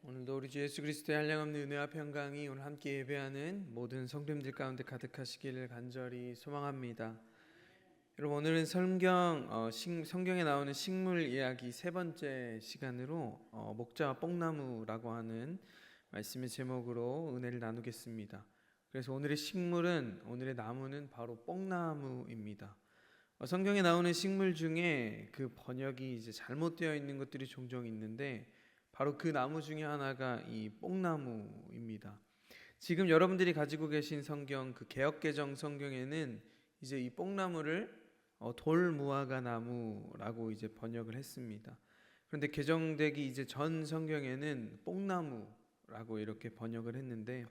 오늘도 우리 주 예수 그리스도의 한량없는 은혜와 평강이 오늘 함께 예배하는 모든 성도님들 가운데 가득하시기를 간절히 소망합니다. 여러분, 오늘은 성경에 나오는 식물 이야기 세 번째 시간으로 목자와 뽕나무라고 하는 말씀의 제목으로 은혜를 나누겠습니다. 그래서 오늘의 나무는 바로 뽕나무입니다. 성경에 나오는 식물 중에 그 번역이 이제 잘못되어 있는 것들이 종종 있는데 바로 그 나무 중에 하나가 이 뽕나무입니다. 지금 여러분들이 가지고 계신 성경, 그 개역개정 성경에는 이제 이 뽕나무를 돌무화과 나무라고 이제 번역을 했습니다. 그런데 개정되기 이제 전 성경에는 뽕나무라고 이렇게 번역을 했는데,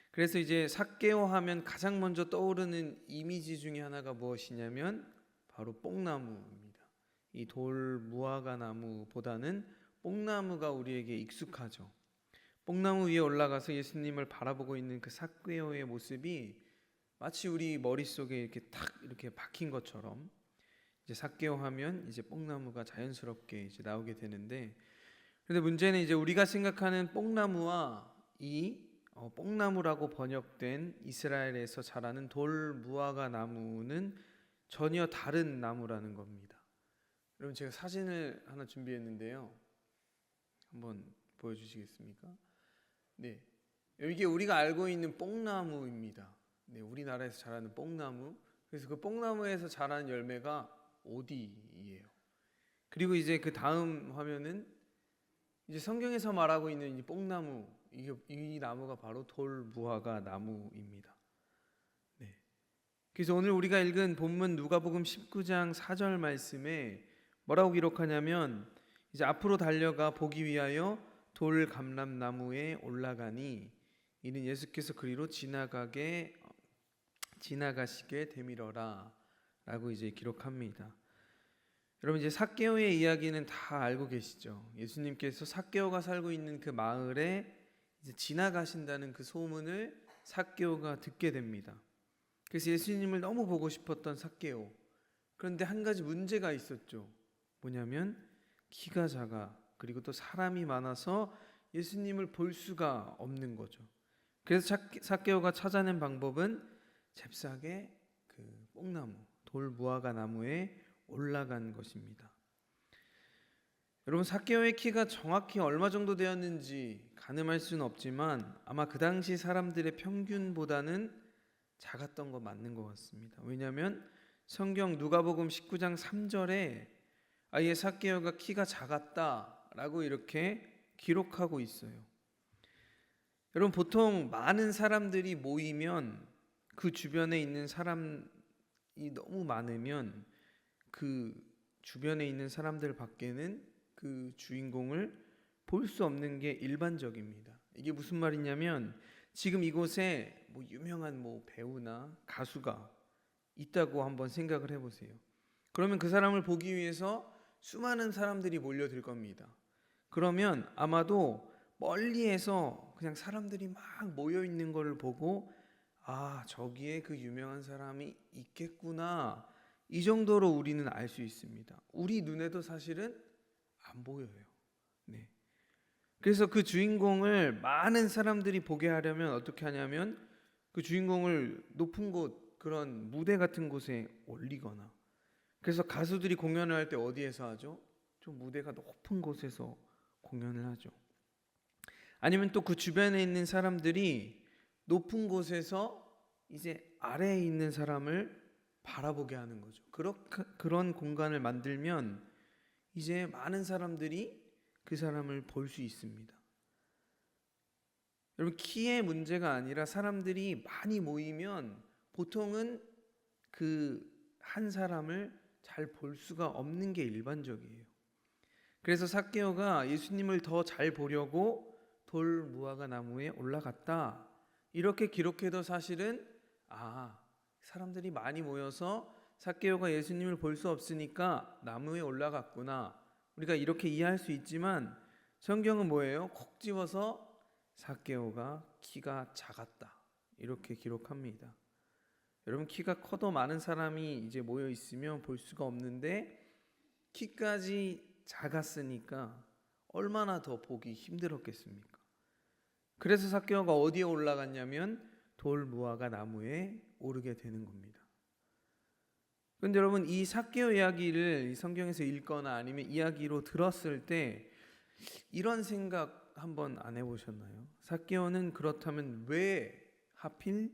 그래서 이제 삭개오 하면 가장 먼저 떠오르는 이미지 중에 하나가 무엇이냐면 바로 뽕나무입니다. 이 돌무화과 나무보다는 뽕나무가 우리에게 익숙하죠. 뽕나무 위에 올라가서 예수님을 바라보고 있는 그 삭개오의 모습이 마치 우리 머릿속에 이렇게 탁 이렇게 박힌 것처럼 이제 삭개오 하면 이제 뽕나무가 자연스럽게 이제 나오게 되는데, 그런데 문제는 이제 우리가 생각하는 뽕나무와 이 뽕나무라고 번역된 이스라엘에서 자라는 돌무화과 나무는 전혀 다른 나무라는 겁니다. 여러분, 제가 사진을 하나 준비했는데요. 한번 보여주시겠습니까? 네, 이게 우리가 알고 있는 뽕나무입니다. 네, 우리나라에서 자라는 뽕나무. 그래서 그 뽕나무에서 자라는 열매가 오디예요. 그리고 이제 그 다음 화면은 이제 성경에서 말하고 있는 이 뽕나무, 이 나무가 바로 돌무화과 나무입니다. 네. 그래서 오늘 우리가 읽은 본문 누가복음 19장 4절 말씀에 뭐라고 기록하냐면, 이제 앞으로 달려가 보기 위하여 돌감람나무에 올라가니 이는 예수께서 그리로 지나가시게 되밀어라 라고 이제 기록합니다. 여러분, 이제 삭개오의 이야기는 다 알고 계시죠? 예수님께서 삭개오가 살고 있는 그 마을에 이제 지나가신다는 그 소문을 삭개오가 듣게 됩니다. 그래서 예수님을 너무 보고 싶었던 삭개오. 그런데 한 가지 문제가 있었죠. 뭐냐면 키가 작아, 그리고 또 사람이 많아서 예수님을 볼 수가 없는 거죠. 그래서 삭개오가 찾아낸 방법은 잽싸게 그 뽕나무, 돌무화과 나무에 올라간 것입니다. 여러분, 삭개오의 키가 정확히 얼마 정도 되었는지 가늠할 수는 없지만 아마 그 당시 사람들의 평균보다는 작았던 거 맞는 것 같습니다. 왜냐하면 성경 누가복음 19장 3절에 아예 삭개오가 키가 작았다라고 이렇게 기록하고 있어요. 여러분, 보통 많은 사람들이 모이면 그 주변에 있는 사람이 너무 많으면 그 주변에 있는 사람들 밖에는 그 주인공을 볼 수 없는 게 일반적입니다. 이게 무슨 말이냐면, 지금 이곳에 뭐 유명한 배우나 가수가 있다고 한번 생각을 해보세요. 그러면 그 사람을 보기 위해서 수많은 사람들이 몰려들 겁니다. 그러면 아마도 멀리에서 그냥 사람들이 막 모여 있는 것을 보고, 아, 저기에 그 유명한 사람이 있겠구나, 이 정도로 우리는 알 수 있습니다. 우리 눈에도 사실은 안 보여요. 네. 그래서 그 주인공을 많은 사람들이 보게 하려면 어떻게 하냐면 그 주인공을 높은 곳, 그런 무대 같은 곳에 올리거나, 그래서 가수들이 공연을 할 때 어디에서 하죠? 좀 무대가 높은 곳에서 공연을 하죠. 아니면 또 그 주변에 있는 사람들이 높은 곳에서 이제 아래에 있는 사람을 바라보게 하는 거죠. 그런 공간을 만들면 이제 많은 사람들이 그 사람을 볼 수 있습니다. 여러분, 키의 문제가 아니라 사람들이 많이 모이면 보통은 그 한 사람을 잘 볼 수가 없는 게 일반적이에요. 그래서 삭개오가 예수님을 더 잘 보려고 돌무화과 나무에 올라갔다, 이렇게 기록해도 사실은 사람들이 많이 모여서 삭개오가 예수님을 볼 수 없으니까 나무에 올라갔구나, 우리가 이렇게 이해할 수 있지만 성경은 뭐예요? 콕 집어서 삭개오가 키가 작았다, 이렇게 기록합니다. 여러분, 키가 커도 많은 사람이 이제 모여 있으면 볼 수가 없는데 키까지 작았으니까 얼마나 더 보기 힘들었겠습니까? 그래서 삭개오가 어디에 올라갔냐면 돌무화과 나무에 오르게 되는 겁니다. 그런데 여러분, 이 삭개오 이야기를 성경에서 읽거나 아니면 이야기로 들었을 때 이런 생각 한번 안 해보셨나요? 삭개오는 그렇다면 왜 하필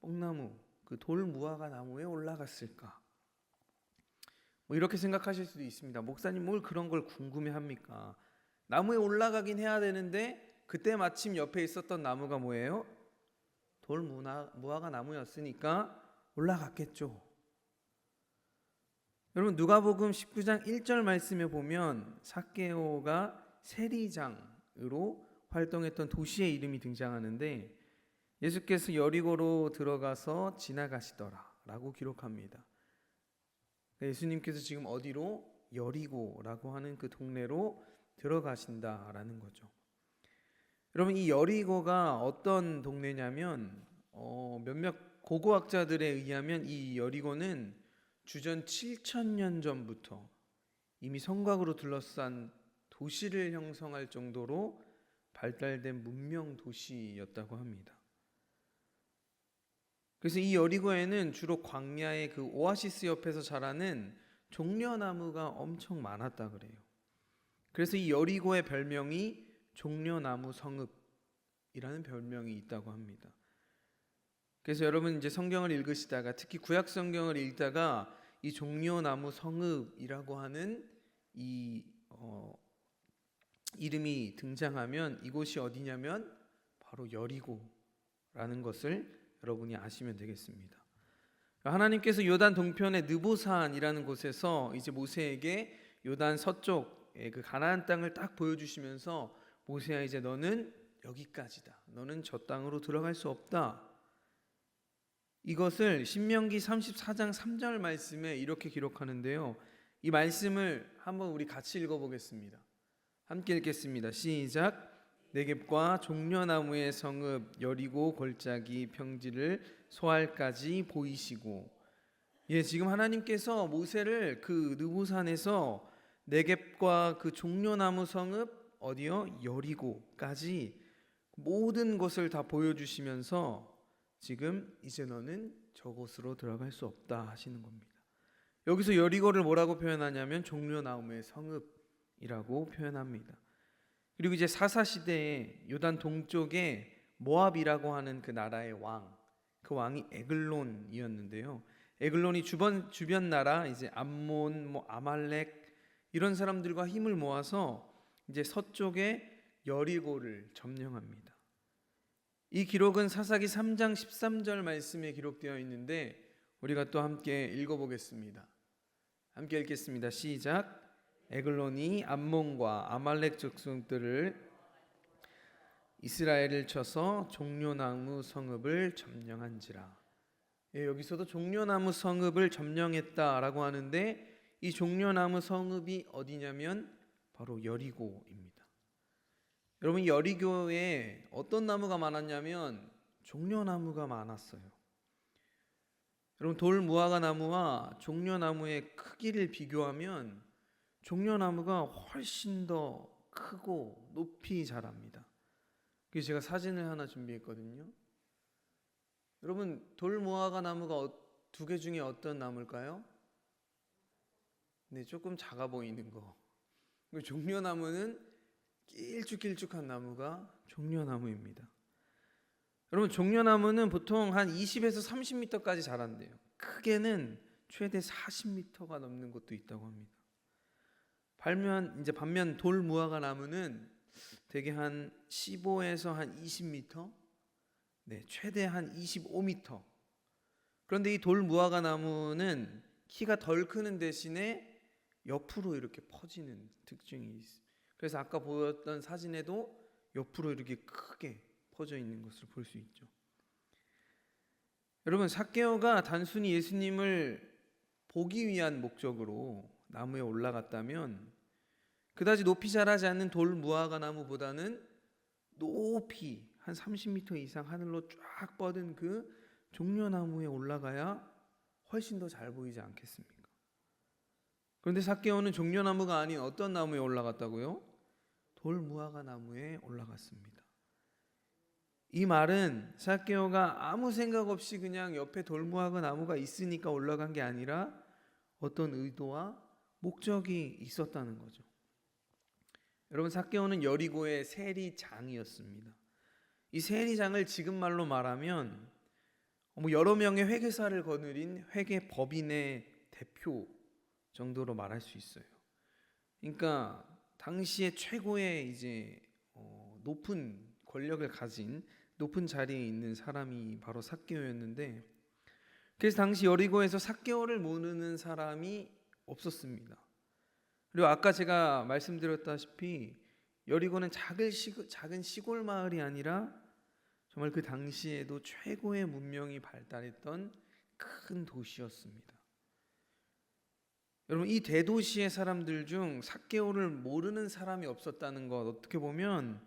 뽕나무, 그 돌무화과 나무에 올라갔을까? 뭐 이렇게 생각하실 수도 있습니다. 목사님 뭘 그런 걸 궁금해합니까? 나무에 올라가긴 해야 되는데 그때 마침 옆에 있었던 나무가 뭐예요? 돌무화과 나무였으니까 올라갔겠죠. 여러분, 누가복음 19장 1절 말씀에 보면 삭개오가 세리장으로 활동했던 도시의 이름이 등장하는데 예수께서 여리고로 들어가서 지나가시더라 라고 기록합니다. 예수님께서 지금 어디로? 여리고라고 하는 그 동네로 들어가신다라는 거죠. 여러분, 이 여리고가 어떤 동네냐면 몇몇 고고학자들에 의하면 이 여리고는 주전 7,000년 전부터 이미 성곽으로 둘러싼 도시를 형성할 정도로 발달된 문명 도시였다고 합니다. 그래서 이 여리고에는 주로 광야의 그 오아시스 옆에서 자라는 종려나무가 엄청 많았다 그래요. 그래서 이 여리고의 별명이 종려나무 성읍이라는 별명이 있다고 합니다. 그래서 여러분 이제 성경을 읽으시다가 특히 구약 성경을 읽다가 이 종려나무 성읍이라고 하는 이 이름이 등장하면 이곳이 어디냐면 바로 여리고라는 것을 여러분이 아시면 되겠습니다. 하나님께서 요단 동편의 느보산이라는 곳에서 이제 모세에게 요단 서쪽의 그 가나안 땅을 딱 보여주시면서 모세야, 이제 너는 여기까지다. 너는 저 땅으로 들어갈 수 없다. 이것을 신명기 34장 3절 말씀에 이렇게 기록하는데요. 이 말씀을 한번 우리 같이 읽어보겠습니다. 함께 읽겠습니다. 시작. 네겝과 종려나무의 성읍 여리고 골짜기 평지를 소알까지 보이시고. 지금 하나님께서 모세를 그 느보산에서 네겝과 그 종려나무 성읍 어디요? 여리고까지 모든 것을 다 보여주시면서 지금 이제 너는 저곳으로 들어갈 수 없다 하시는 겁니다. 여기서 여리고를 뭐라고 표현하냐면 종려나무의 성읍이라고 표현합니다. 그리고 이제 사사시대에 요단 동쪽에 모압이라고 하는 그 나라의 왕, 그 왕이 에글론이었는데요. 에글론이 주변 나라 이제 암몬, 아말렉 이런 사람들과 힘을 모아서 이제 서쪽에 여리고를 점령합니다. 이 기록은 사사기 3장 13절 말씀에 기록되어 있는데 우리가 또 함께 읽어보겠습니다. 함께 읽겠습니다. 시작. 에글론이 암몬과 아말렉 족속들을 이스라엘을 쳐서 종려나무 성읍을 점령한지라. 여기서도 종려나무 성읍을 점령했다라고 하는데 이 종려나무 성읍이 어디냐면 바로 여리고입니다. 여러분, 여리고에 어떤 나무가 많았냐면 종려나무가 많았어요. 여러분, 돌무화과 나무와 종려나무의 크기를 비교하면 종려나무가 훨씬 더 크고 높이 자랍니다. 그래서 제가 사진을 하나 준비했거든요. 여러분, 돌무화과 나무가 두 개 중에 어떤 나무일까요? 네, 조금 작아 보이는 거. 종려나무는 길쭉길쭉한 나무가 종려나무입니다. 여러분, 종려나무는 보통 한 20에서 30m까지 자란대요. 크게는 최대 40m가 넘는 것도 있다고 합니다. 반면 돌무화과 나무는 대개 한 15에서 한 20m, 최대 한 25m. 그런데 이 돌무화과 나무는 키가 덜 크는 대신에 옆으로 이렇게 퍼지는 특징이 있습니다. 그래서 아까 보였던 사진에도 옆으로 이렇게 크게 퍼져 있는 것을 볼 수 있죠. 여러분, 삭개오가 단순히 예수님을 보기 위한 목적으로 나무에 올라갔다면 그다지 높이 자라지 않는 돌무화과 나무보다는 높이 한 30m 이상 하늘로 쫙 뻗은 그 종려나무에 올라가야 훨씬 더 잘 보이지 않겠습니까? 그런데 삭개오는 종려나무가 아닌 어떤 나무에 올라갔다고요? 돌무화과 나무에 올라갔습니다. 이 말은 삭개오가 아무 생각 없이 그냥 옆에 돌무화과 나무가 있으니까 올라간 게 아니라 어떤 의도와 목적이 있었다는 거죠. 여러분, 삭개오는 여리고의 세리장이었습니다. 이 세리장을 지금 말로 말하면 여러 명의 회계사를 거느린 회계법인의 대표 정도로 말할 수 있어요. 그러니까 당시에 최고의 이제 높은 권력을 가진 높은 자리에 있는 사람이 바로 삭개오였는데, 그래서 당시 여리고에서 삭개오를 모르는 사람이 없었습니다. 그리고 아까 제가 말씀드렸다시피 여리고는 작은 시골 마을이 아니라 정말 그 당시에도 최고의 문명이 발달했던 큰 도시였습니다. 여러분, 이 대도시의 사람들 중 삭개오를 모르는 사람이 없었다는 것, 어떻게 보면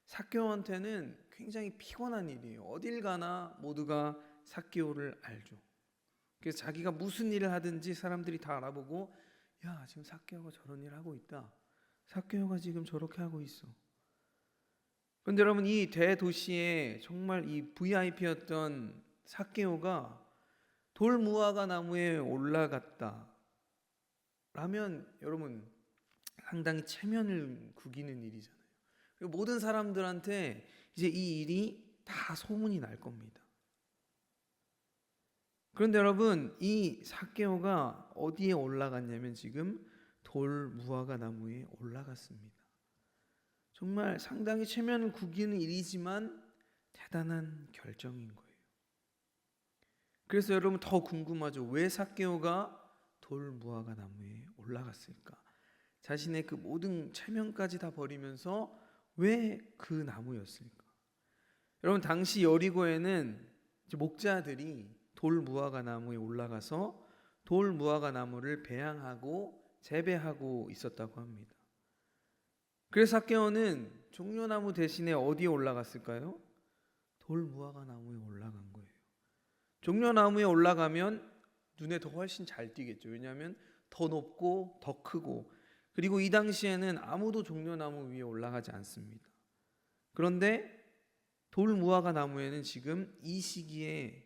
삭개오한테는 굉장히 피곤한 일이에요. 어딜 가나 모두가 삭개오를 알죠. 그래서 자기가 무슨 일을 하든지 사람들이 다 알아보고, 야, 지금 삭개오가 저런 일을 하고 있다. 삭개오가 지금 저렇게 하고 있어. 그런데 여러분, 이 대도시에 정말 이 VIP였던 삭개오가 돌무화과 나무에 올라갔다 라면 여러분 상당히 체면을 구기는 일이잖아요. 그리고 모든 사람들한테 이제 이 일이 다 소문이 날 겁니다. 그런데 여러분, 이 삭개오가 어디에 올라갔냐면 지금 돌무화과 나무에 올라갔습니다. 정말 상당히 체면을 구기는 일이지만 대단한 결정인 거예요. 그래서 여러분 더 궁금하죠. 왜 삭개오가 돌무화과 나무에 올라갔을까? 자신의 그 모든 체면까지 다 버리면서 왜 그 나무였을까? 여러분, 당시 여리고에는 목자들이 돌무화과 나무에 올라가서 돌무화과 나무를 배양하고 재배하고 있었다고 합니다. 그래서 삭개오는 종려나무 대신에 어디에 올라갔을까요? 돌무화과 나무에 올라간 거예요. 종려나무에 올라가면 눈에 더 훨씬 잘 띄겠죠. 왜냐하면 더 높고 더 크고, 그리고 이 당시에는 아무도 종려나무 위에 올라가지 않습니다. 그런데 돌무화과 나무에는 지금 이 시기에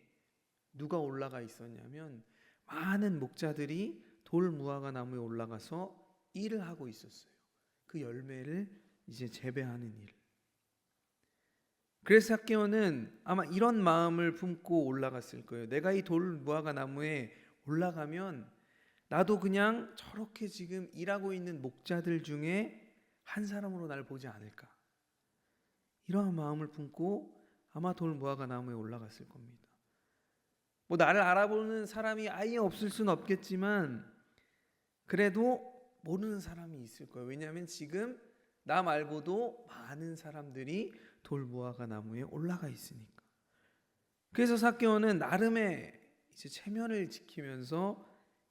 누가 올라가 있었냐면 많은 목자들이 돌무화과 나무에 올라가서 일을 하고 있었어요. 그 열매를 이제 재배하는 일. 그래서 삭개오는 아마 이런 마음을 품고 올라갔을 거예요. 내가 이 돌무화과 나무에 올라가면 나도 그냥 저렇게 지금 일하고 있는 목자들 중에 한 사람으로 날 보지 않을까. 이러한 마음을 품고 아마 돌무화과 나무에 올라갔을 겁니다. 나를 알아보는 사람이 아예 없을 수는 없겠지만 그래도 모르는 사람이 있을 거예요. 왜냐하면 지금 나 말고도 많은 사람들이 돌무화과 나무에 올라가 있으니까. 그래서 삭개오는 나름의 이제 체면을 지키면서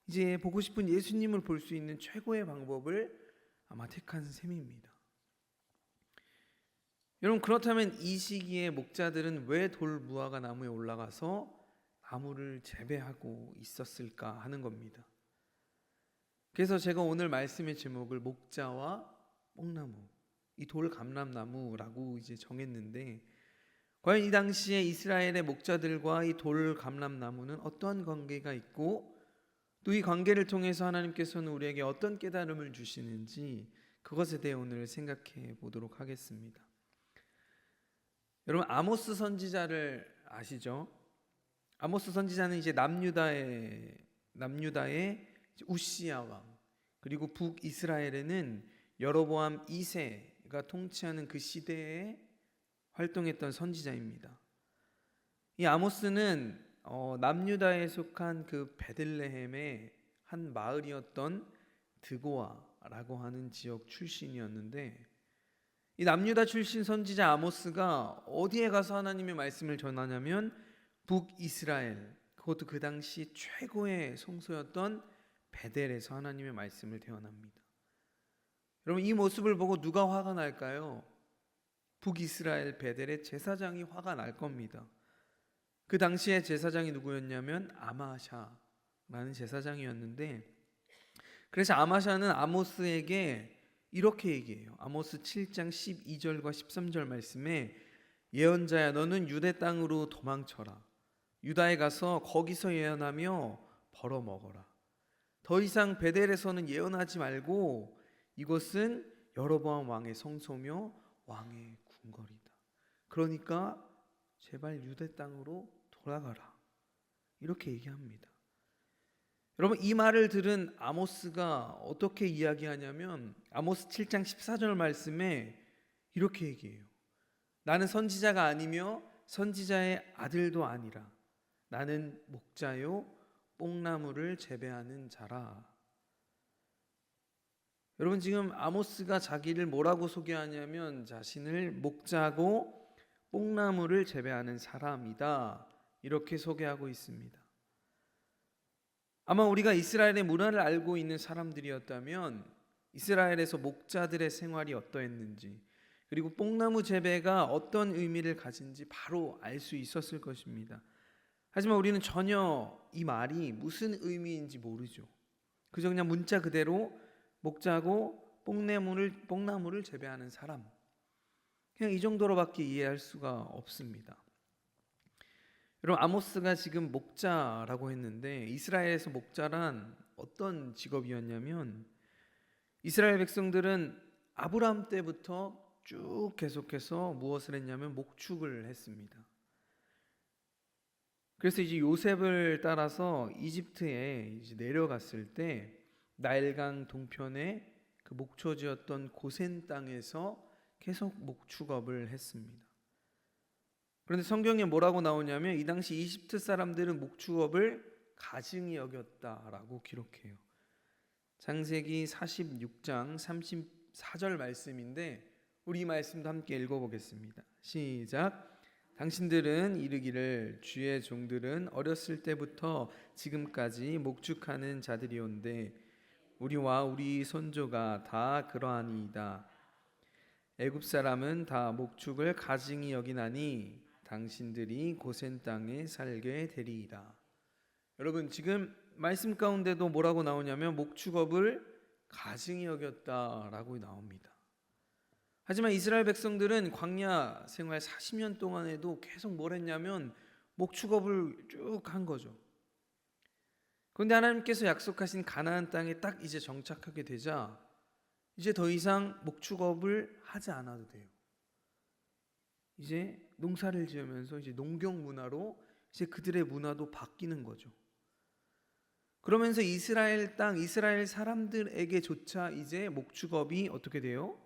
이제 보고 싶은 예수님을 볼 수 있는 최고의 방법을 아마 택한 셈입니다. 여러분, 그렇다면 이 시기에 목자들은 왜 돌무화과 나무에 올라가서 나무를 재배하고 있었을까 하는 겁니다. 그래서 제가 오늘 말씀의 제목을 목자와 뽕나무, 이 돌감람나무라고 이제 정했는데, 과연 이 당시에 이스라엘의 목자들과 이 돌감람나무는 어떤 관계가 있고 또 이 관계를 통해서 하나님께서는 우리에게 어떤 깨달음을 주시는지 그것에 대해 오늘 생각해 보도록 하겠습니다. 여러분, 아모스 선지자를 아시죠? 아모스 선지자는 이제 남유다의 우시야 왕, 그리고 북이스라엘에는 여로보암 2세가 통치하는 그 시대에 활동했던 선지자입니다. 이 아모스는 남유다에 속한 그 베들레헴의 한 마을이었던 드고아라고 하는 지역 출신이었는데, 이 남유다 출신 선지자 아모스가 어디에 가서 하나님의 말씀을 전하냐면 북이스라엘, 그것도 그 당시 최고의 성소였던 베델에서 하나님의 말씀을 대언합니다. 여러분, 이 모습을 보고 누가 화가 날까요? 북이스라엘 베델의 제사장이 화가 날 겁니다. 그 당시에 제사장이 누구였냐면 아마샤라는 제사장이었는데, 그래서 아마샤는 아모스에게 이렇게 얘기해요. 아모스 7장 12절과 13절 말씀에 예언자야 너는 유대 땅으로 도망쳐라. 유다에 가서 거기서 예언하며 벌어먹어라. 더 이상 베델에서는 예언하지 말고 이곳은 여로보암 왕의 성소며 왕의 궁궐이다. 그러니까 제발 유대 땅으로 돌아가라. 이렇게 얘기합니다. 여러분 이 말을 들은 아모스가 어떻게 이야기하냐면 아모스 7장 14절 말씀에 이렇게 얘기해요. 나는 선지자가 아니며 선지자의 아들도 아니라 나는 목자요 뽕나무를 재배하는 자라. 여러분 지금 아모스가 자기를 뭐라고 소개하냐면 자신을 목자고 뽕나무를 재배하는 사람이다. 이렇게 소개하고 있습니다. 아마 우리가 이스라엘의 문화를 알고 있는 사람들이었다면 이스라엘에서 목자들의 생활이 어떠했는지 그리고 뽕나무 재배가 어떤 의미를 가진지 바로 알 수 있었을 것입니다. 하지만 우리는 전혀 이 말이 무슨 의미인지 모르죠. 그저 그냥 문자 그대로 목자고 뽕나무를 재배하는 사람, 그냥 이 정도로밖에 이해할 수가 없습니다. 여러분 아모스가 지금 목자라고 했는데 이스라엘에서 목자란 어떤 직업이었냐면 이스라엘 백성들은 아브라함 때부터 쭉 계속해서 무엇을 했냐면 목축을 했습니다. 그래서 이제 요셉을 따라서 이집트에 이제 내려갔을 때 나일강 동편에 그 목초지였던 고센 땅에서 계속 목축업을 했습니다. 그런데 성경에 뭐라고 나오냐면 이 당시 이집트 사람들은 목축업을 가증히 여겼다라고 기록해요. 창세기 46장 34절 말씀인데 우리 이 말씀도 함께 읽어보겠습니다. 시작. 당신들은 이르기를 주의 종들은 어렸을 때부터 지금까지 목축하는 자들이온데 우리와 우리 손조가 다 그러하니이다. 애굽 사람은 다 목축을 가증히 여기나니 당신들이 고센 땅에 살게 되리이다. 여러분 지금 말씀 가운데도 뭐라고 나오냐면 목축업을 가증히 여겼다라고 나옵니다. 하지만 이스라엘 백성들은 광야 생활 40년 동안에도 계속 뭘 했냐면 목축업을 쭉 한 거죠. 그런데 하나님께서 약속하신 가나안 땅에 딱 이제 정착하게 되자 이제 더 이상 목축업을 하지 않아도 돼요. 이제 농사를 지으면서 이제 농경 문화로 이제 그들의 문화도 바뀌는 거죠. 그러면서 이스라엘 땅, 이스라엘 사람들에게조차 이제 목축업이 어떻게 돼요?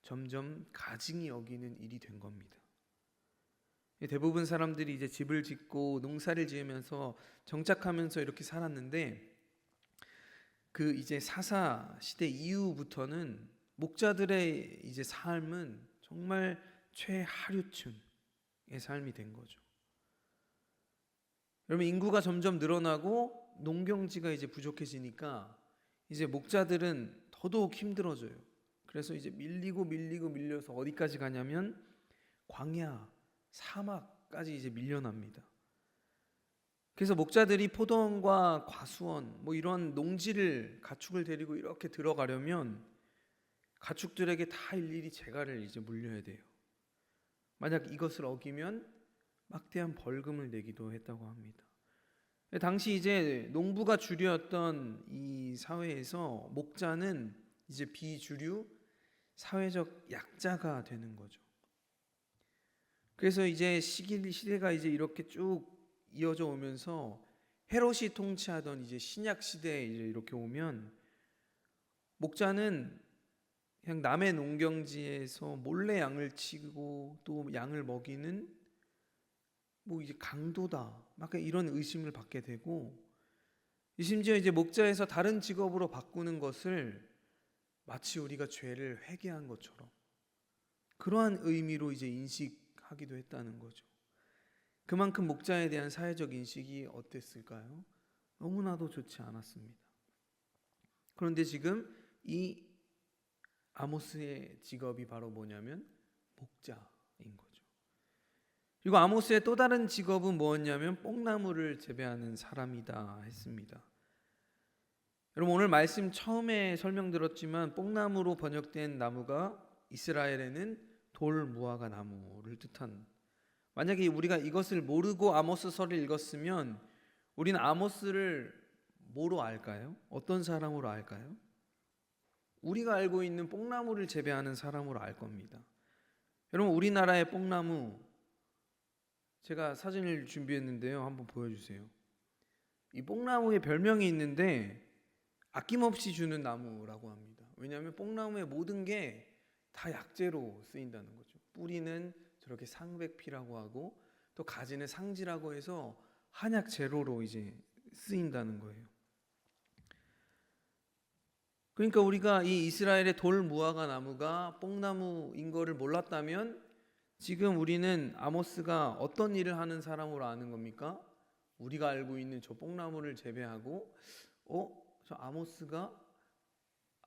점점 가증히 여기는 일이 된 겁니다. 대부분 사람들이 이제 집을 짓고 농사를 지으면서 정착하면서 이렇게 살았는데 그 이제 사사 시대 이후부터는 목자들의 이제 삶은 정말 최하류층의 삶이 된 거죠. 여러분 인구가 점점 늘어나고 농경지가 이제 부족해지니까 이제 목자들은 더더욱 힘들어져요. 그래서 이제 밀려서 어디까지 가냐면 광야, 사막까지 이제 밀려납니다. 그래서 목자들이 포도원과 과수원 뭐 이런 농지를 가축을 데리고 이렇게 들어가려면 가축들에게 다 일일이 재갈을 이제 물려야 돼요. 만약 이것을 어기면 막대한 벌금을 내기도 했다고 합니다. 당시 이제 농부가 주류였던 이 사회에서 목자는 이제 비주류 사회적 약자가 되는 거죠. 그래서 이제 시대가 이제 이렇게 쭉 이어져 오면서 헤롯이 통치하던 이제 신약 시대에 이제 이렇게 오면 목자는 그냥 남의 농경지에서 몰래 양을 치고 또 양을 먹이는 뭐 이제 강도다 막 이런 의심을 받게 되고 심지어 이제 목자에서 다른 직업으로 바꾸는 것을 마치 우리가 죄를 회개한 것처럼 그러한 의미로 이제 인식하기도 했다는 거죠. 그만큼 목자에 대한 사회적 인식이 어땠을까요? 너무나도 좋지 않았습니다. 그런데 지금 이 아모스의 직업이 바로 뭐냐면 목자인 거죠. 그리고 아모스의 또 다른 직업은 뭐였냐면 뽕나무를 재배하는 사람이다 했습니다. 여러분 오늘 말씀 처음에 설명드렸지만 뽕나무로 번역된 나무가 이스라엘에는 돌무화과 나무를 뜻한, 만약에 우리가 이것을 모르고 아모스서를 읽었으면 우리는 아모스를 뭐로 알까요? 어떤 사람으로 알까요? 우리가 알고 있는 뽕나무를 재배하는 사람으로 알 겁니다. 여러분 우리나라의 뽕나무, 제가 사진을 준비했는데요. 한번 보여주세요. 이 뽕나무에 별명이 있는데 아낌없이 주는 나무라고 합니다. 왜냐하면 뽕나무의 모든 게 다 약재로 쓰인다는 거죠. 뿌리는 저렇게 상백피라고 하고 또 가지는 상지라고 해서 한약 재료로 이제 쓰인다는 거예요. 그러니까 우리가 이 이스라엘의 돌무화과 나무가 뽕나무인 거를 몰랐다면 지금 우리는 아모스가 어떤 일을 하는 사람으로 아는 겁니까? 우리가 알고 있는 저 뽕나무를 재배하고 저 아모스가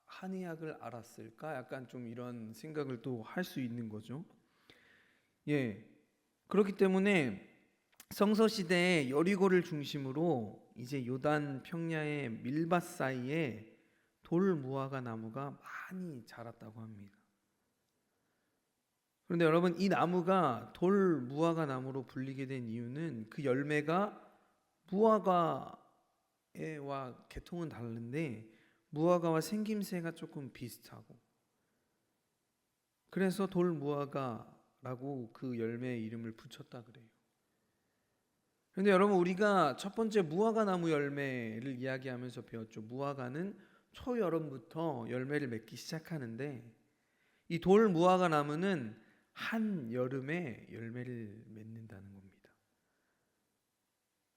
한의학을 알았을까? 약간 좀 이런 생각을 또 할 수 있는 거죠. 예. 그렇기 때문에 성서 시대에 여리고를 중심으로 이제 요단 평야의 밀밭 사이에 돌무화과 나무가 많이 자랐다고 합니다. 그런데 여러분 이 나무가 돌무화과 나무로 불리게 된 이유는 그 열매가 무화과와 계통은 다른데 무화과와 생김새가 조금 비슷하고, 그래서 돌무화과라고 그 열매의 이름을 붙였다 그래요. 그런데 여러분 우리가 첫 번째 무화과 나무 열매를 이야기하면서 배웠죠. 무화과는 초여름부터 열매를 맺기 시작하는데 이 돌무화과 나무는 한여름에 열매를 맺는다는 겁니다.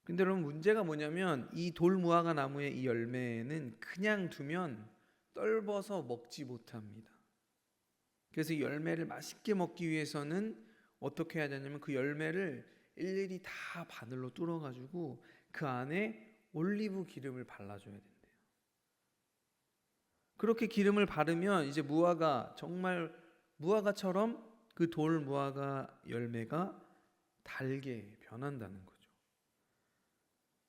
근데 여러분 문제가 뭐냐면 이 돌무화과 나무의 이 열매는 그냥 두면 떫어서 먹지 못합니다. 그래서 이 열매를 맛있게 먹기 위해서는 어떻게 해야 되냐면 그 열매를 일일이 다 바늘로 뚫어가지고 그 안에 올리브 기름을 발라줘야 된대요. 그렇게 기름을 바르면 이제 무화과, 정말 무화과처럼 그 돌무화과 열매가 달게 변한다는 거죠.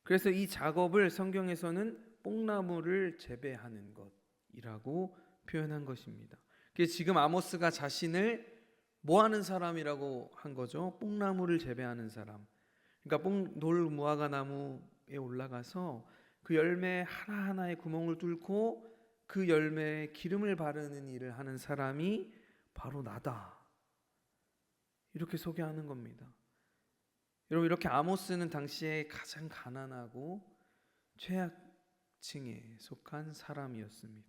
그래서 이 작업을 성경에서는 뽕나무를 재배하는 것이라고 표현한 것입니다. 그래서 지금 아모스가 자신을 뭐 하는 사람이라고 한 거죠? 뽕나무를 재배하는 사람. 그러니까 돌무화과 나무에 올라가서 그 열매 하나하나에 구멍을 뚫고 그 열매에 기름을 바르는 일을 하는 사람이 바로 나다. 이렇게 소개하는 겁니다. 여러분 이렇게 아모스는 당시에 가장 가난하고 최악층에 속한 사람이었습니다.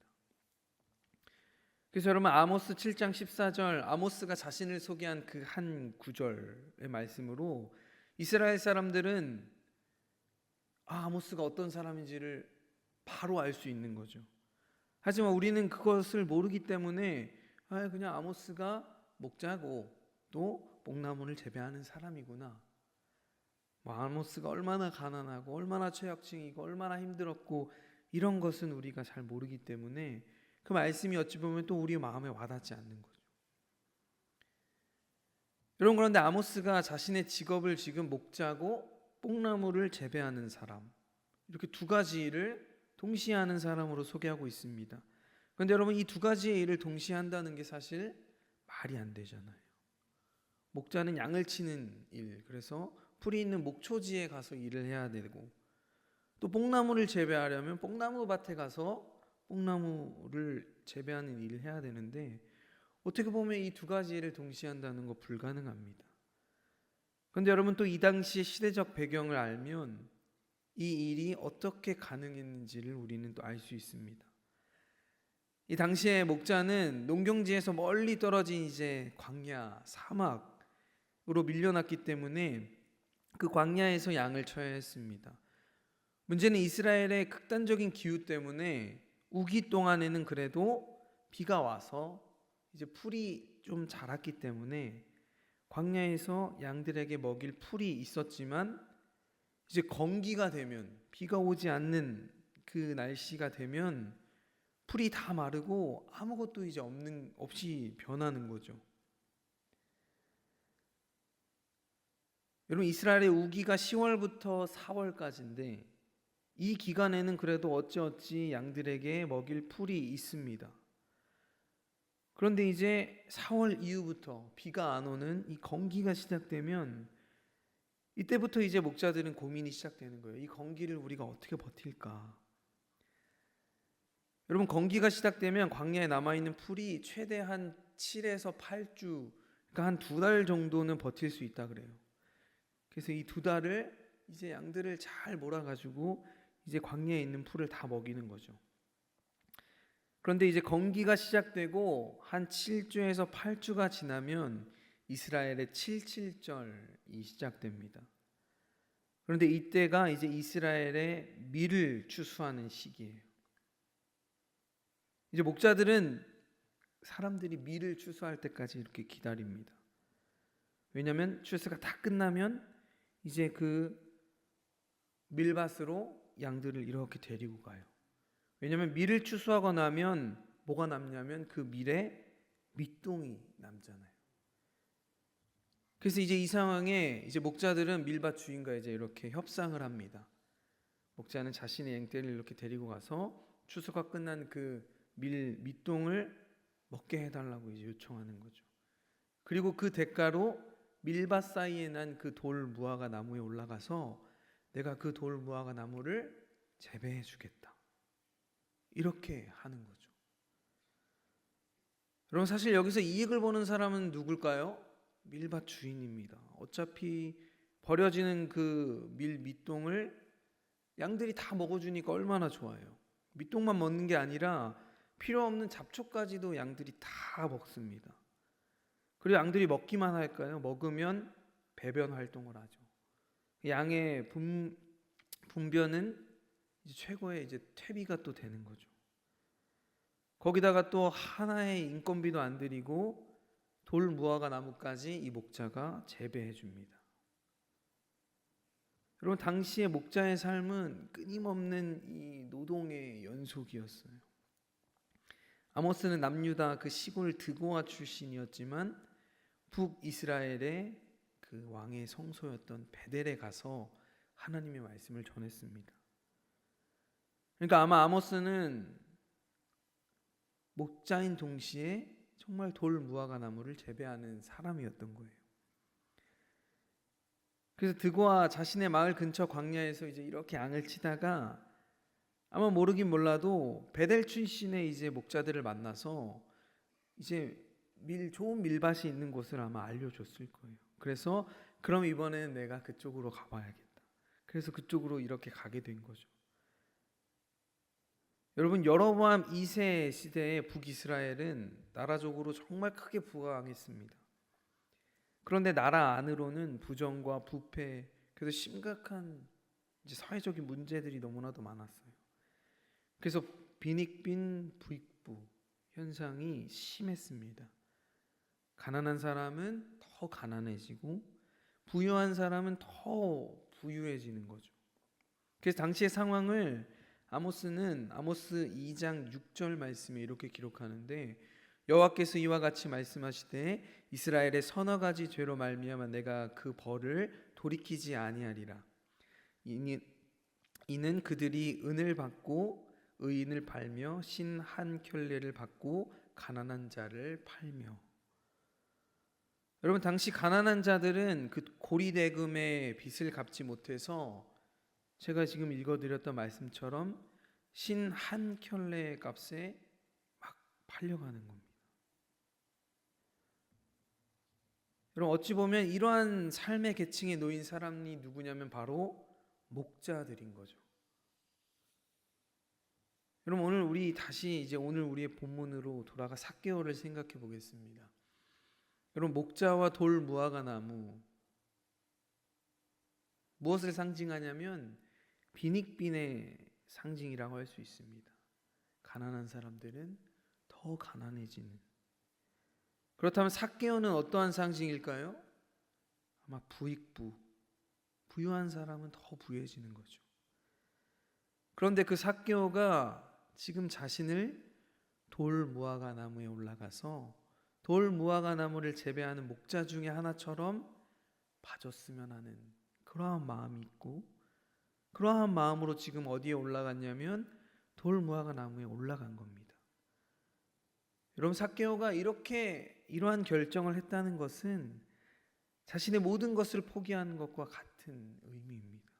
그래서 여러분 아모스 7장 14절, 아모스가 자신을 소개한 그 한 구절의 말씀으로 이스라엘 사람들은 아모스가 어떤 사람인지를 바로 알 수 있는 거죠. 하지만 우리는 그것을 모르기 때문에 그냥 아모스가 목자고 또 뽕나무를 재배하는 사람이구나, 아모스가 얼마나 가난하고 얼마나 최악층이고 얼마나 힘들었고 이런 것은 우리가 잘 모르기 때문에 그 말씀이 어찌 보면 또 우리 마음에 와닿지 않는 거죠. 여러분 그런데 아모스가 자신의 직업을 지금 목자고 뽕나무를 재배하는 사람, 이렇게 두 가지 일을 동시에 하는 사람으로 소개하고 있습니다. 그런데 여러분 이 두 가지의 일을 동시에 한다는 게 사실 말이 안 되잖아요. 목자는 양을 치는 일, 그래서 풀이 있는 목초지에 가서 일을 해야 되고, 또 뽕나무를 재배하려면 뽕나무 밭에 가서 뽕나무를 재배하는 일을 해야 되는데 어떻게 보면 이 두 가지 일을 동시에 한다는 거 불가능합니다. 그런데 여러분 또 이 당시의 시대적 배경을 알면 이 일이 어떻게 가능했는지를 우리는 또 알 수 있습니다. 이 당시의 목자는 농경지에서 멀리 떨어진 이제 광야, 사막으로 밀려났기 때문에 그 광야에서 양을 쳐야 했습니다. 문제는 이스라엘의 극단적인 기후 때문에 우기 동안에는 그래도 비가 와서 이제 풀이 좀 자랐기 때문에 광야에서 양들에게 먹일 풀이 있었지만 이제 건기가 되면, 비가 오지 않는 그 날씨가 되면 풀이 다 마르고 아무것도 이제 없이 변하는 거죠. 여러분 이스라엘의 우기가 10월부터 4월까지인데 이 기간에는 그래도 어찌어찌 양들에게 먹일 풀이 있습니다. 그런데 이제 4월 이후부터 비가 안 오는 이 건기가 시작되면 이때부터 이제 목자들은 고민이 시작되는 거예요. 이 건기를 우리가 어떻게 버틸까? 여러분, 건기가 시작되면 광야에 남아있는 풀이 최대 한 7에서 8주, 그러니까 한 2달 정도는 버틸 수 있다 그래요. 그래서 이 2달을 이제 양들을 잘 몰아가지고 이제 광야에 있는 풀을 다 먹이는 거죠. 그런데 이제 건기가 시작되고 한 7주에서 8주가 지나면 이스라엘의 7.7절이 시작됩니다. 그런데 이때가 이제 이스라엘의 밀을 추수하는 시기예요. 이제 목자들은 사람들이 밀을 추수할 때까지 이렇게 기다립니다. 왜냐하면 추수가 다 끝나면 이제 그 밀밭으로 양들을 이렇게 데리고 가요. 왜냐하면 밀을 추수하고 나면 뭐가 남냐면 그 밀에 밑동이 남잖아요. 그래서 이제 이 상황에 이제 목자들은 밀밭 주인과 이제 이렇게 협상을 합니다. 목자는 자신의 양떼를 이렇게 데리고 가서 추수가 끝난 그 밀 밑동을 먹게 해달라고 이제 요청하는 거죠. 그리고 그 대가로 밀밭 사이에 난 그 돌 무화과 나무에 올라가서 내가 그 돌 무화과 나무를 재배해 주겠다. 이렇게 하는 거죠. 여러분, 사실 여기서 이익을 보는 사람은 누굴까요? 밀밭 주인입니다. 어차피 버려지는 그 밀 밑동을 양들이 다 먹어주니까 얼마나 좋아요. 밑동만 먹는 게 아니라 필요 없는 잡초까지도 양들이 다 먹습니다. 그리고 양들이 먹기만 할까요? 먹으면 배변 활동을 하죠. 양의 분변은 이제 최고의 이제 퇴비가 또 되는 거죠. 거기다가 또 하나의 인건비도 안 들이고 돌 무화과 나무까지 이 목자가 재배해 줍니다. 여러분, 당시의 목자의 삶은 끊임없는 이 노동의 연속이었어요. 아모스는 남유다 그 시골 드고아 출신이었지만 북이스라엘의 그 왕의 성소였던 베델에 가서 하나님의 말씀을 전했습니다. 그러니까 아마 아모스는 목자인 동시에 정말 돌 무화과 나무를 재배하는 사람이었던 거예요. 그래서 드고아 자신의 마을 근처 광야에서 이제 이렇게 양을 치다가 아마 모르긴 몰라도 베델 출신의 이제 목자들을 만나서 이제 좋은 밀밭이 있는 곳을 아마 알려줬을 거예요. 그래서 그럼 이번에는 내가 그쪽으로 가봐야겠다. 그래서 그쪽으로 이렇게 가게 된 거죠. 여러분, 여로보암 2세 시대의 북이스라엘은 나라적으로 정말 크게 부강했습니다. 그런데 나라 안으로는 부정과 부패, 그래서 심각한 이제 사회적인 문제들이 너무나도 많았어요. 그래서 빈익빈 부익부 현상이 심했습니다. 가난한 사람은 더 가난해지고 부유한 사람은 더 부유해지는 거죠. 그래서 당시의 상황을 아모스는 아모스 2장 6절 말씀에 이렇게 기록하는데, 여호와께서 이와 같이 말씀하시되 이스라엘의 서너 가지 죄로 말미암아 내가 그 벌을 돌이키지 아니하리라. 이는 그들이 은을 받고 의인을 팔며 신 한 켤레를 받고 가난한 자를 팔며. 여러분, 당시 가난한 자들은 그 고리대금의 빚을 갚지 못해서 제가 지금 읽어드렸던 말씀처럼 신 한 켤레 값에 막 팔려가는 겁니다. 여러분, 어찌 보면 이러한 삶의 계층에 놓인 사람이 누구냐면 바로 목자들인 거죠. 여러분, 오늘 우리의 본문으로 돌아가 삭개오를 생각해 보겠습니다. 여러분, 목자와 돌 무화과 나무 무엇을 상징하냐면 빈익빈의 상징이라고 할 수 있습니다. 가난한 사람들은 더 가난해지는. 그렇다면 삭개오는 어떠한 상징일까요? 아마 부익부, 부유한 사람은 더 부유해지는 거죠. 그런데 그 삭개오가 지금 자신을 돌 무화과 나무에 올라가서 돌 무화과 나무를 재배하는 목자 중에 하나처럼 봐줬으면 하는 그러한 마음이 있고, 그러한 마음으로 지금 어디에 올라갔냐면 돌무화과 나무에 올라간 겁니다. 여러분, 삭개오가 이러한 결정을 했다는 것은 자신의 모든 것을 포기하는 것과 같은 의미입니다.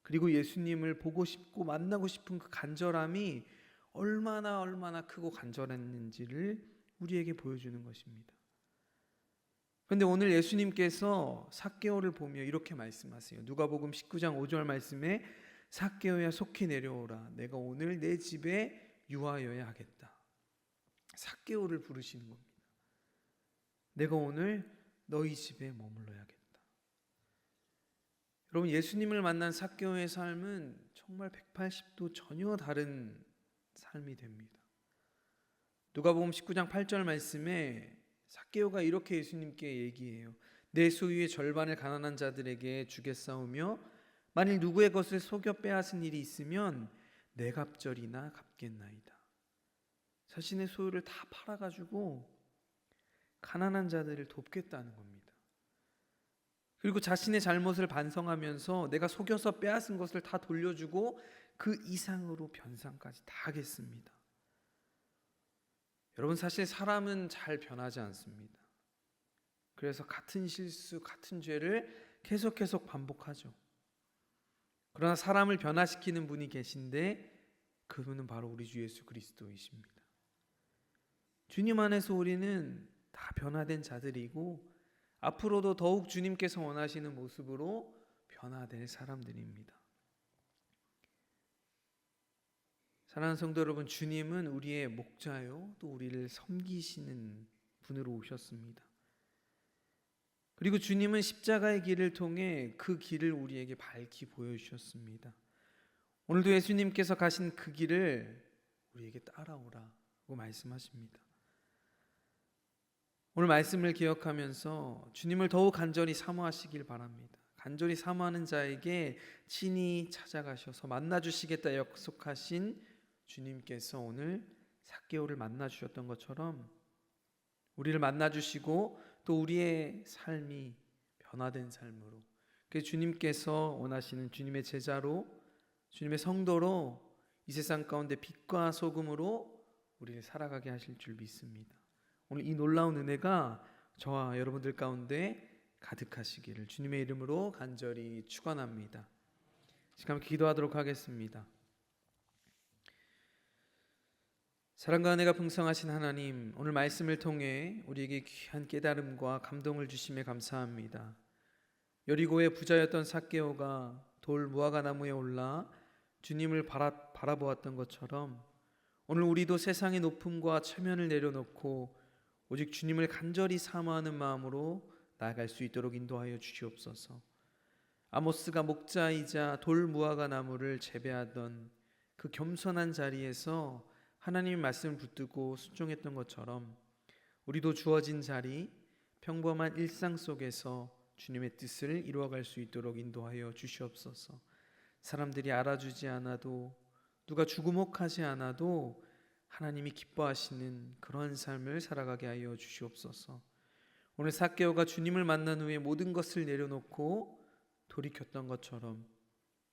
그리고 예수님을 보고 싶고 만나고 싶은 그 간절함이 얼마나 크고 간절했는지를 우리에게 보여주는 것입니다. 그런데 오늘 예수님께서 삭개오를 보며 이렇게 말씀하세요. 누가복음 19장 5절 말씀에 삭개오야 속히 내려오라. 내가 오늘 내 집에 유하여야 하겠다. 삭개오를 부르시는 겁니다. 내가 오늘 너희 집에 머물러야겠다. 여러분, 예수님을 만난 삭개오의 삶은 정말 180도 전혀 다른 삶이 됩니다. 누가복음 19장 8절 말씀에 삭개오가 이렇게 예수님께 얘기해요. 내 소유의 절반을 가난한 자들에게 주겠사오며 만일 누구의 것을 속여 빼앗은 일이 있으면 내 갑절이나 갚겠나이다. 자신의 소유를 다 팔아가지고 가난한 자들을 돕겠다는 겁니다. 그리고 자신의 잘못을 반성하면서 내가 속여서 빼앗은 것을 다 돌려주고 그 이상으로 변상까지 다 하겠습니다. 여러분, 사실 사람은 잘 변하지 않습니다. 그래서 같은 실수, 같은 죄를 계속 반복하죠. 그러나 사람을 변화시키는 분이 계신데 그분은 바로 우리 주 예수 그리스도이십니다. 주님 안에서 우리는 다 변화된 자들이고 앞으로도 더욱 주님께서 원하시는 모습으로 변화될 사람들입니다. 사랑하는 성도 여러분, 주님은 우리의 목자요, 또 우리를 섬기시는 분으로 오셨습니다. 그리고 주님은 십자가의 길을 통해 그 길을 우리에게 밝히 보여주셨습니다. 오늘도 예수님께서 가신 그 길을 우리에게 따라오라고 말씀하십니다. 오늘 말씀을 기억하면서 주님을 더욱 간절히 사모하시길 바랍니다. 간절히 사모하는 자에게 친히 찾아가셔서 만나주시겠다 약속하신 주님께서 오늘 삭개오를 만나주셨던 것처럼 우리를 만나주시고 또 우리의 삶이 변화된 삶으로, 그 주님께서 원하시는 주님의 제자로, 주님의 성도로 이 세상 가운데 빛과 소금으로 우리를 살아가게 하실 줄 믿습니다. 오늘 이 놀라운 은혜가 저와 여러분들 가운데 가득하시기를 주님의 이름으로 간절히 축원합니다. 지금 기도하도록 하겠습니다. 사랑과 은혜가 풍성하신 하나님, 오늘 말씀을 통해 우리에게 귀한 깨달음과 감동을 주심에 감사합니다. 여리고의 부자였던 삭개오가 돌 무화과 나무에 올라 주님을 바라보았던 것처럼 오늘 우리도 세상의 높음과 체면을 내려놓고 오직 주님을 간절히 사모하는 마음으로 나아갈 수 있도록 인도하여 주시옵소서. 아모스가 목자이자 돌 무화과 나무를 재배하던 그 겸손한 자리에서 하나님의 말씀을 붙들고 순종했던 것처럼 우리도 주어진 자리, 평범한 일상 속에서 주님의 뜻을 이루어갈 수 있도록 인도하여 주시옵소서. 사람들이 알아주지 않아도, 누가 주목하지 않아도 하나님이 기뻐하시는 그런 삶을 살아가게 하여 주시옵소서. 오늘 삭개오가 주님을 만난 후에 모든 것을 내려놓고 돌이켰던 것처럼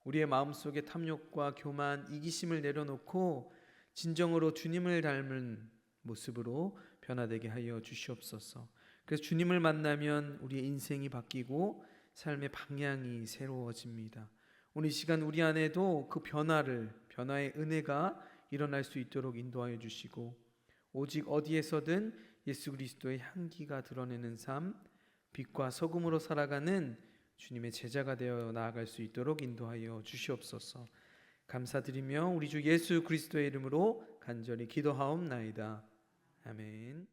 우리의 마음속에 탐욕과 교만, 이기심을 내려놓고 진정으로 주님을 닮은 모습으로 변화되게 하여 주시옵소서. 그래서 주님을 만나면 우리의 인생이 바뀌고 삶의 방향이 새로워집니다. 오늘 이 시간 우리 안에도 그 변화의 은혜가 일어날 수 있도록 인도하여 주시고 오직 어디에서든 예수 그리스도의 향기가 드러내는 삶, 빛과 소금으로 살아가는 주님의 제자가 되어 나아갈 수 있도록 인도하여 주시옵소서. 감사드리며 우리 주 예수 그리스도의 이름으로 간절히 기도하옵나이다. 아멘.